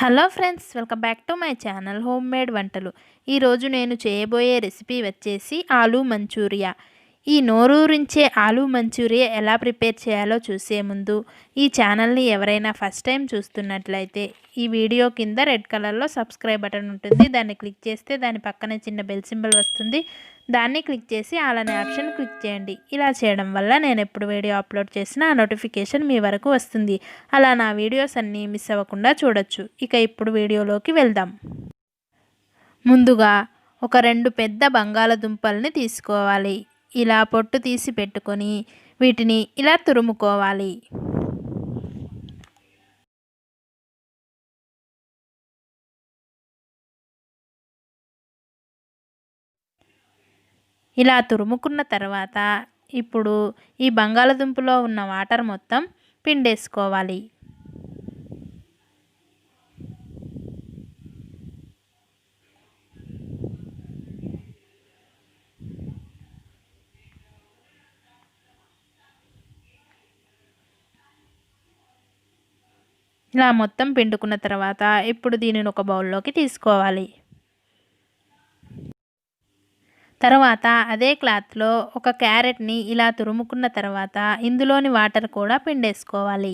Hello friends, welcome back to my channel home made వంటలు. ఈరోజు నేను చేయబోయే రెసిపీ వచ్చేసి ఆలూ మంచూరియా. ఈ నోరూరించే ఆలూ మంచూరియా ఎలా ప్రిపేర్ చేయాలో చూసే ముందు ఈ ఛానల్ని ఎవరైనా ఫస్ట్ టైం చూస్తున్నట్లయితే ఈ వీడియో కింద రెడ్ కలర్లో సబ్స్క్రైబ్ బటన్ ఉంటుంది. దాన్ని క్లిక్ చేస్తే దాని పక్కనే చిన్న బెల్ సింబల్ వస్తుంది. దాన్ని క్లిక్ చేసి ఆల్ అనే ఆప్షన్ క్లిక్ చేయండి. ఇలా చేయడం వల్ల నేను ఎప్పుడు వీడియో అప్లోడ్ చేసినా ఆ నోటిఫికేషన్ మీ వరకు వస్తుంది. అలా నా వీడియోస్ అన్నీ మిస్ అవ్వకుండా చూడొచ్చు. ఇక ఇప్పుడు వీడియోలోకి వెళ్దాం. ముందుగా ఒక 2 పెద్ద బంగాళదుంపల్ని తీసుకోవాలి. ఇలా పొట్టు తీసి పెట్టుకొని వీటిని ఇలా తురుముకోవాలి. ఇలా తురుముకున్న తర్వాత ఇప్పుడు ఈ బంగాళదుంపలో ఉన్న వాటర్ మొత్తం పిండేసుకోవాలి. ఇలా మొత్తం పిండుకున్న తర్వాత ఇప్పుడు దీనిని ఒక బౌల్లోకి తీసుకోవాలి. తర్వాత అదే క్లాత్లో ఒక క్యారెట్ని ఇలా తురుముకున్న తర్వాత ఇందులోని వాటర్ కూడా పిండేసుకోవాలి.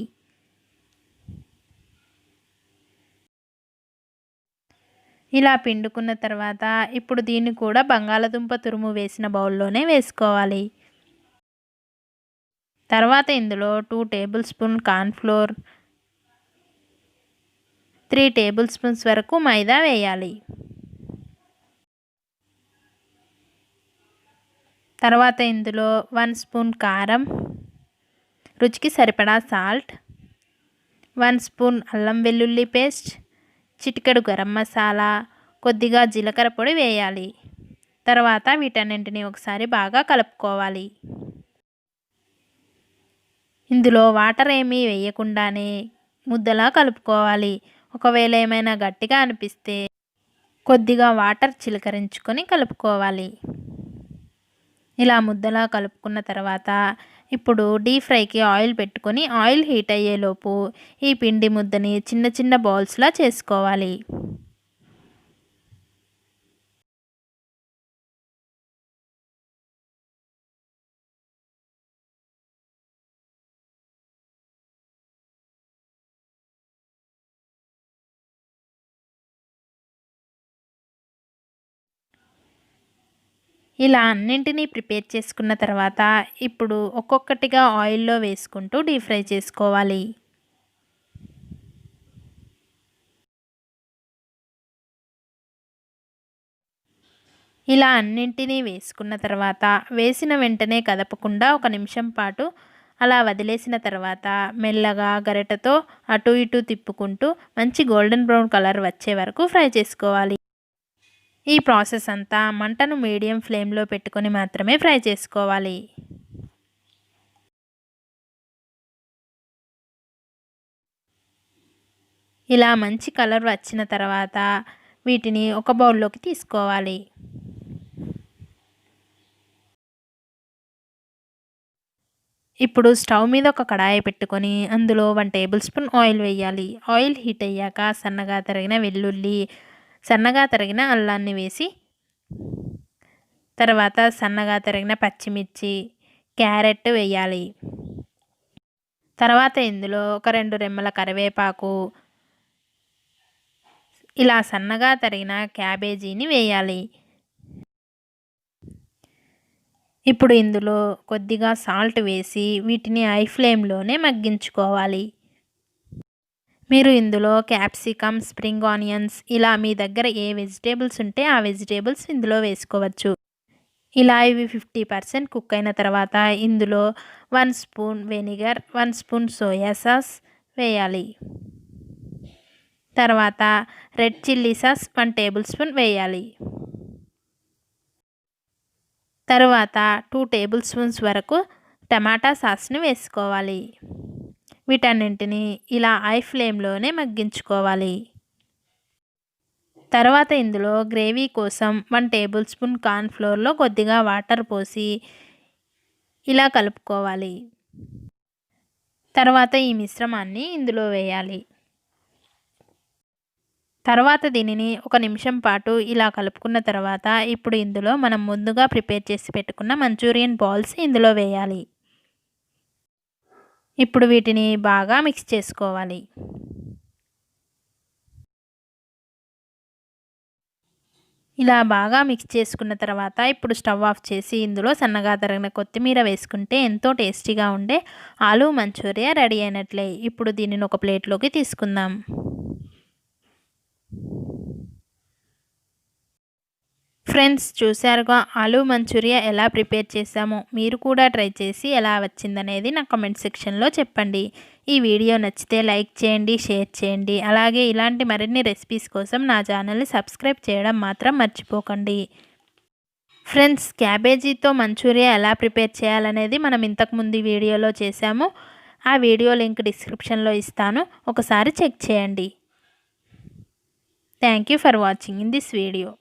ఇలా పిండుకున్న తర్వాత ఇప్పుడు దీన్ని కూడా బంగాళదుంప తురుము వేసిన బౌల్లోనే వేసుకోవాలి. తర్వాత ఇందులో 2 table spoon cornflour, 3 table spoons వరకు మైదా వేయాలి. తర్వాత ఇందులో 1 స్పూన్ కారం, రుచికి సరిపడా సాల్ట్, 1 స్పూన్ అల్లం వెల్లుల్లి పేస్ట్, చిటికెడు గరం మసాలా, కొద్దిగా జీలకర్ర పొడి వేయాలి. తర్వాత వీటన్నింటినీ ఒకసారి బాగా కలుపుకోవాలి. ఇందులో వాటర్ ఏమీ వేయకుండానే ముద్దలా కలుపుకోవాలి. ఒకవేళ ఏమైనా గట్టిగా అనిపిస్తే కొద్దిగా వాటర్ చిలకరించుకొని కలుపుకోవాలి. ఇలా ముద్దలా కలుపుకున్న తర్వాత ఇప్పుడు డీప్ ఫ్రైకి ఆయిల్ పెట్టుకొని ఆయిల్ హీట్ అయ్యేలోపు ఈ పిండి ముద్దని చిన్న చిన్న బాల్స్లా చేసుకోవాలి. ఇలా అన్నింటినీ ప్రిపేర్ చేసుకున్న తర్వాత ఇప్పుడు ఒక్కొక్కటిగా ఆయిల్లో వేసుకుంటూ డీప్ ఫ్రై చేసుకోవాలి. ఇలా అన్నింటినీ వేసుకున్న తర్వాత వేసిన వెంటనే కదపకుండా 1 నిమిషం పాటు అలా వదిలేసిన తర్వాత మెల్లగా గరిటెతో అటు ఇటు తిప్పుకుంటూ మంచి గోల్డెన్ బ్రౌన్ కలర్ వచ్చే వరకు ఫ్రై చేసుకోవాలి. ఈ ప్రాసెస్ అంతా మంటను మీడియం ఫ్లేమ్లో పెట్టుకొని మాత్రమే ఫ్రై చేసుకోవాలి. ఇలా మంచి కలర్ వచ్చిన తర్వాత వీటిని ఒక బౌల్లోకి తీసుకోవాలి. ఇప్పుడు స్టవ్ మీద ఒక కడాయి పెట్టుకొని అందులో 1 టేబుల్ స్పూన్ ఆయిల్ వేయాలి. ఆయిల్ హీట్ అయ్యాక సన్నగా తరిగిన వెల్లుల్లి, సన్నగా తరిగిన అల్లాన్ని వేసి తర్వాత సన్నగా తరిగిన పచ్చిమిర్చి, క్యారెట్ వేయాలి. తర్వాత ఇందులో ఒక 2 రెమ్మల కరివేపాకు, ఇలా సన్నగా తరిగిన క్యాబేజీని వేయాలి. ఇప్పుడు ఇందులో కొద్దిగా సాల్ట్ వేసి వీటిని హై ఫ్లేమ్లోనే మగ్గించుకోవాలి. మీరు ఇందులో క్యాప్సికమ్, స్ప్రింగ్ ఆనియన్స్ ఇలా మీ దగ్గర ఏ వెజిటేబుల్స్ ఉంటే ఆ వెజిటేబుల్స్ ఇందులో వేసుకోవచ్చు. ఇలా ఇవి 50% కుక్ అయిన తర్వాత ఇందులో 1 spoon vinegar, 1 spoon soya sauce వేయాలి. తర్వాత red chilli sauce 1 table spoon వేయాలి. తర్వాత 2 టేబుల్ స్పూన్స్ వరకు టమాటా సాస్ని వేసుకోవాలి. వీటన్నింటినీ ఇలా హై ఫ్లేమ్లోనే మగ్గించుకోవాలి. తర్వాత ఇందులో గ్రేవీ కోసం 1 టేబుల్ స్పూన్ కార్న్ఫ్లోర్లో కొద్దిగా వాటర్ పోసి ఇలా కలుపుకోవాలి. తర్వాత ఈ మిశ్రమాన్ని ఇందులో వేయాలి. తర్వాత దీనిని ఒక నిమిషం పాటు ఇలా కలుపుకున్న తర్వాత ఇప్పుడు ఇందులో మనం ముందుగా ప్రిపేర్ చేసి పెట్టుకున్న మంచూరియన్ బాల్స్ ఇందులో వేయాలి. ఇప్పుడు వీటిని బాగా మిక్స్ చేసుకోవాలి. ఇలా బాగా మిక్స్ చేసుకున్న తర్వాత ఇప్పుడు స్టవ్ ఆఫ్ చేసి ఇందులో సన్నగా తరిగిన కొత్తిమీర వేసుకుంటే ఎంతో టేస్టీగా ఉండే ఆలూ మంచూరియా రెడీ అయినట్లే. ఇప్పుడు దీనిని ఒక ప్లేట్లోకి తీసుకుందాం. ఫ్రెండ్స్, చూశారుగా ఆలూ మంచూరియా ఎలా ప్రిపేర్ చేశామో. మీరు కూడా ట్రై చేసి ఎలా వచ్చిందనేది నా కామెంట్ సెక్షన్లో చెప్పండి. ఈ వీడియో నచ్చితే లైక్ చేయండి, షేర్ చేయండి. అలాగే ఇలాంటి మరిన్ని రెసిపీస్ కోసం నా ఛానల్ని సబ్స్క్రైబ్ చేయడం మాత్రం మర్చిపోకండి. ఫ్రెండ్స్, క్యాబేజీతో మంచూరియా ఎలా ప్రిపేర్ చేయాలనేది మనం ఇంతకుముందు వీడియోలో చేశాము. ఆ వీడియో లింక్ డిస్క్రిప్షన్లో ఇస్తాను, ఒకసారి చెక్ చేయండి. Thank you for watching in this video.